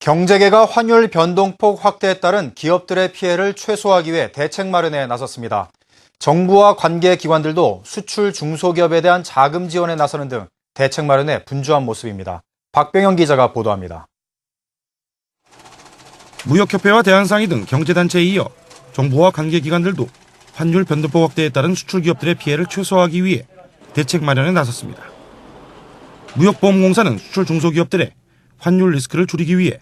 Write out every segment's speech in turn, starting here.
경제계가 환율 변동폭 확대에 따른 기업들의 피해를 최소화하기 위해 대책 마련에 나섰습니다. 정부와 관계기관들도 수출 중소기업에 대한 자금 지원에 나서는 등 대책 마련에 분주한 모습입니다. 박병영 기자가 보도합니다. 무역협회와 대한상의 등 경제단체에 이어 정부와 관계기관들도 환율 변동폭 확대에 따른 수출기업들의 피해를 최소화하기 위해 대책 마련에 나섰습니다. 무역보험공사는 수출 중소기업들의 환율 리스크를 줄이기 위해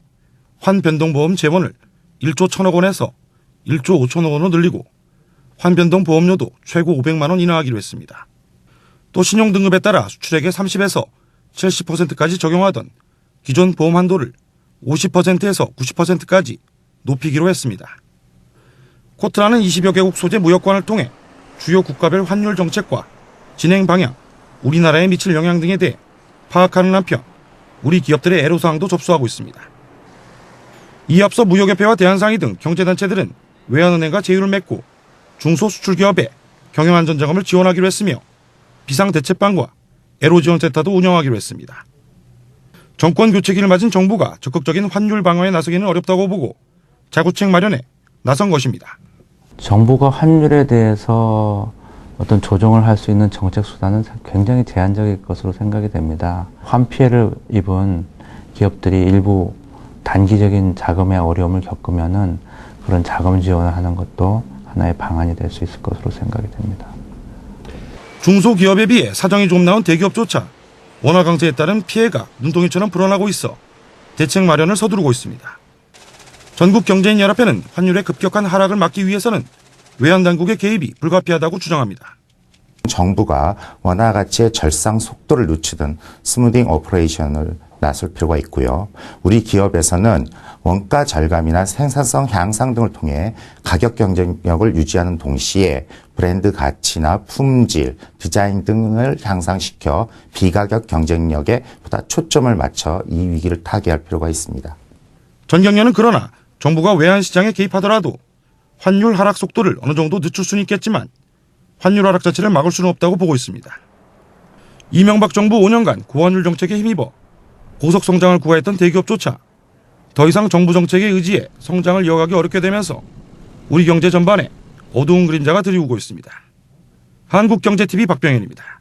환변동보험 재원을 1조 1천억 원에서 1조 5천억 원으로 늘리고 환변동보험료도 최고 500만 원 인하하기로 했습니다. 또 신용등급에 따라 수출액의 30에서 70%까지 적용하던 기존 보험 한도를 50%에서 90%까지 높이기로 했습니다. 코트라는 20여 개국 소재 무역관을 통해 주요 국가별 환율 정책과 진행 방향, 우리나라에 미칠 영향 등에 대해 파악하는 한편 우리 기업들의 애로사항도 접수하고 있습니다. 이에 앞서 무역협회와 대한상의 등 경제단체들은 외환은행과 제휴를 맺고 중소수출기업에 경영안전자금을 지원하기로 했으며 비상대책반과 애로지원센터도 운영하기로 했습니다. 정권 교체기를 맞은 정부가 적극적인 환율 방어에 나서기는 어렵다고 보고 자구책 마련에 나선 것입니다. 정부가 환율에 대해서 어떤 조정을 할 수 있는 정책 수단은 굉장히 제한적일 것으로 생각이 됩니다. 환 피해를 입은 기업들이 일부 단기적인 자금의 어려움을 겪으면은 그런 자금 지원을 하는 것도 하나의 방안이 될 수 있을 것으로 생각이 됩니다. 중소기업에 비해 사정이 좀 나은 대기업조차 원화 강세에 따른 피해가 눈덩이처럼 불어나고 있어 대책 마련을 서두르고 있습니다. 전국경제인연합회는 환율의 급격한 하락을 막기 위해서는 외환당국의 개입이 불가피하다고 주장합니다. 정부가 원화 가치의 절상 속도를 늦추든 스무딩 오퍼레이션을 나설 필요가 있고요. 우리 기업에서는 원가 절감이나 생산성 향상 등을 통해 가격 경쟁력을 유지하는 동시에 브랜드 가치나 품질, 디자인 등을 향상시켜 비가격 경쟁력에 보다 초점을 맞춰 이 위기를 타개할 필요가 있습니다. 전경련은 그러나 정부가 외환시장에 개입하더라도 환율 하락 속도를 어느 정도 늦출 수는 있겠지만 환율 하락 자체를 막을 수는 없다고 보고 있습니다. 이명박 정부 5년간 고환율 정책에 힘입어 고속 성장을 구가했던 대기업조차 더 이상 정부 정책에 의지해 성장을 이어가기 어렵게 되면서 우리 경제 전반에 어두운 그림자가 드리우고 있습니다. 한국경제TV 박병현입니다.